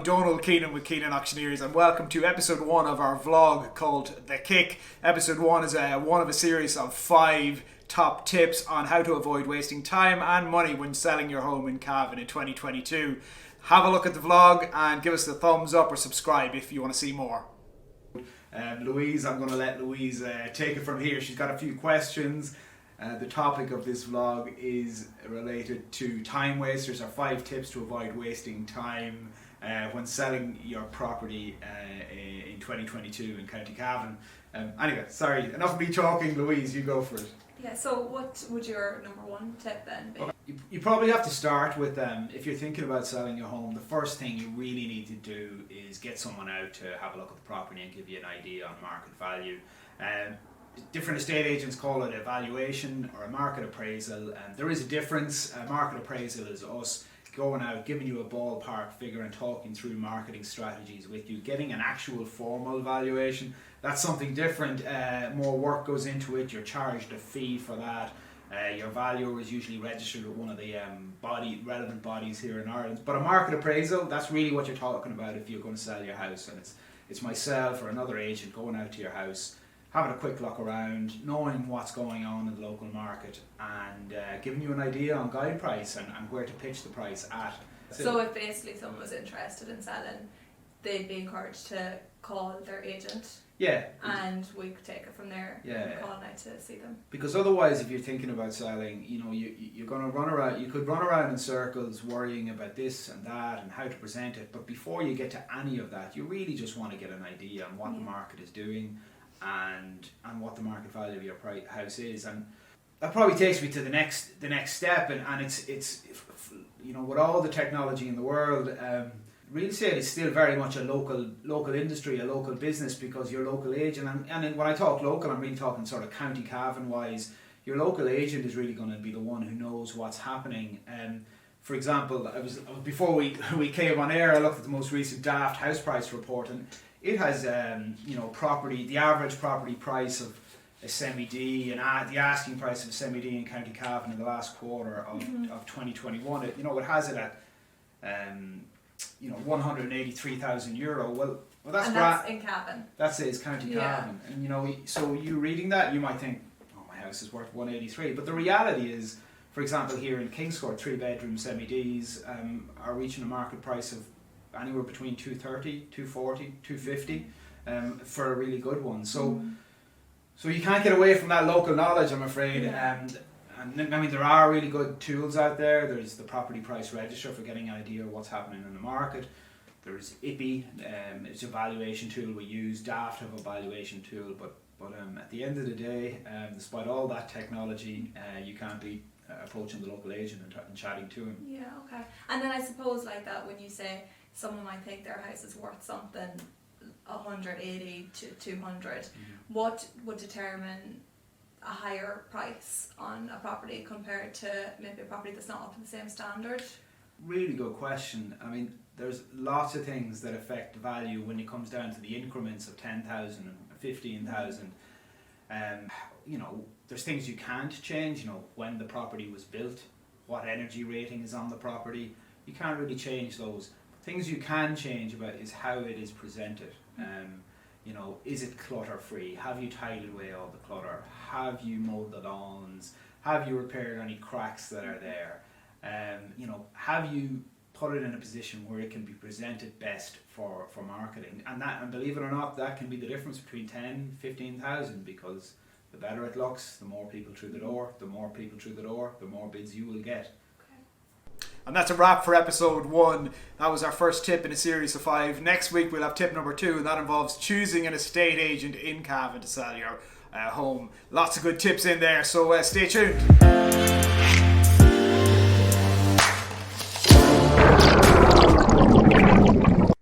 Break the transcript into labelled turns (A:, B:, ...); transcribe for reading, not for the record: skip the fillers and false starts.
A: Donald Keenan with Keenan Auctioneers, and welcome to episode 1 of our vlog called The Kick. Episode 1 is one of a series of 5 top tips on how to avoid wasting time and money when selling your home in Cavan in 2022. Have a look at the vlog and give us the thumbs up or subscribe if you want to see more. Louise, I'm going to let Louise take it from here. She's got a few questions. The topic of this vlog is related to time wasters, or 5 tips to avoid wasting time when selling your property in 2022 in County Cavan. Anyway, sorry, enough of me talking. Louise, you go for it.
B: Yeah, so what would your number 1 tip then be?
A: You probably have to start with, if you're thinking about selling your home, the first thing you really need to do is get someone out to have a look at the property and give you an idea on market value. Different estate agents call it a valuation or a market appraisal, and there is a difference. A market appraisal is us going out, giving you a ballpark figure and talking through marketing strategies with you. Getting an actual formal valuation, that's something different. More work goes into it. You're charged a fee for that. Your valuer is usually registered with one of the relevant bodies here in Ireland. But a market appraisal, that's really what you're talking about if you're going to sell your house, and it's myself or another agent going out to your house, having a quick look around, knowing what's going on in the local market, and giving you an idea on guide price and where to pitch the price at.
B: So if basically someone was interested in selling, they'd be encouraged to call their agent.
A: Yeah.
B: And we could take it from there.
A: Yeah.
B: And call out to see them.
A: Because otherwise, if you're thinking about selling, you're going to run around. You could run around in circles worrying about this and that and how to present it. But before you get to any of that, you really just want to get an idea on what the market is doing and what the market value of your house is. And that probably takes me to the next step. And it's with all the technology in the world, real estate is still very much a local industry, a local business, because your local agent, and when I talk local, I'm really talking sort of County Cavan wise. Your local agent is really going to be the one who knows what's happening. For example, before we came on air, I looked at the most recent Daft house price report, and it has the average property price of a semi-D and the asking price of a semi-D in County Cavan in the last quarter of 2021. It has it at €183,000. Well, that's
B: and that's in Cavan.
A: That says County Cavan, and so you reading that, you might think, oh, my house is worth 183. But the reality is, for example, here in Kingscourt, 3-bedroom semi-Ds are reaching a market price of anywhere between 230, 240, 250 for a really good one. So you can't get away from that local knowledge, I'm afraid. And I mean, there are really good tools out there. There's the property price register for getting an idea of what's happening in the market. There's IPI, it's a valuation tool we use. Daft have a valuation tool, but at the end of the day, despite all that technology, you can't beat approaching the local agent and chatting to him.
B: Yeah, okay. And then I suppose like that, when you say someone might think their house is worth something 180 to 200, what would determine a higher price on a property compared to maybe a property that's not up to the same standard?
A: Really good question. I mean, there's lots of things that affect value when it comes down to the increments of 10,000 and 15,000. There's things you can't change. When the property was built, what energy rating is on the property. You can't really change those. Things you can change about is how it is presented. Is it clutter free? Have you tidied away all the clutter? Have you mowed the lawns? Have you repaired any cracks that are there? Have you put it in a position where it can be presented best for marketing? And believe it or not, that can be the difference between 10, 15,000, because the better it looks, the more people through the door, the more bids you will get. And that's a wrap for episode 1. That was our first tip in a series of 5. Next week we'll have tip number 2, and that involves choosing an estate agent in Cavan to sell your home. Lots of good tips in there, so stay tuned.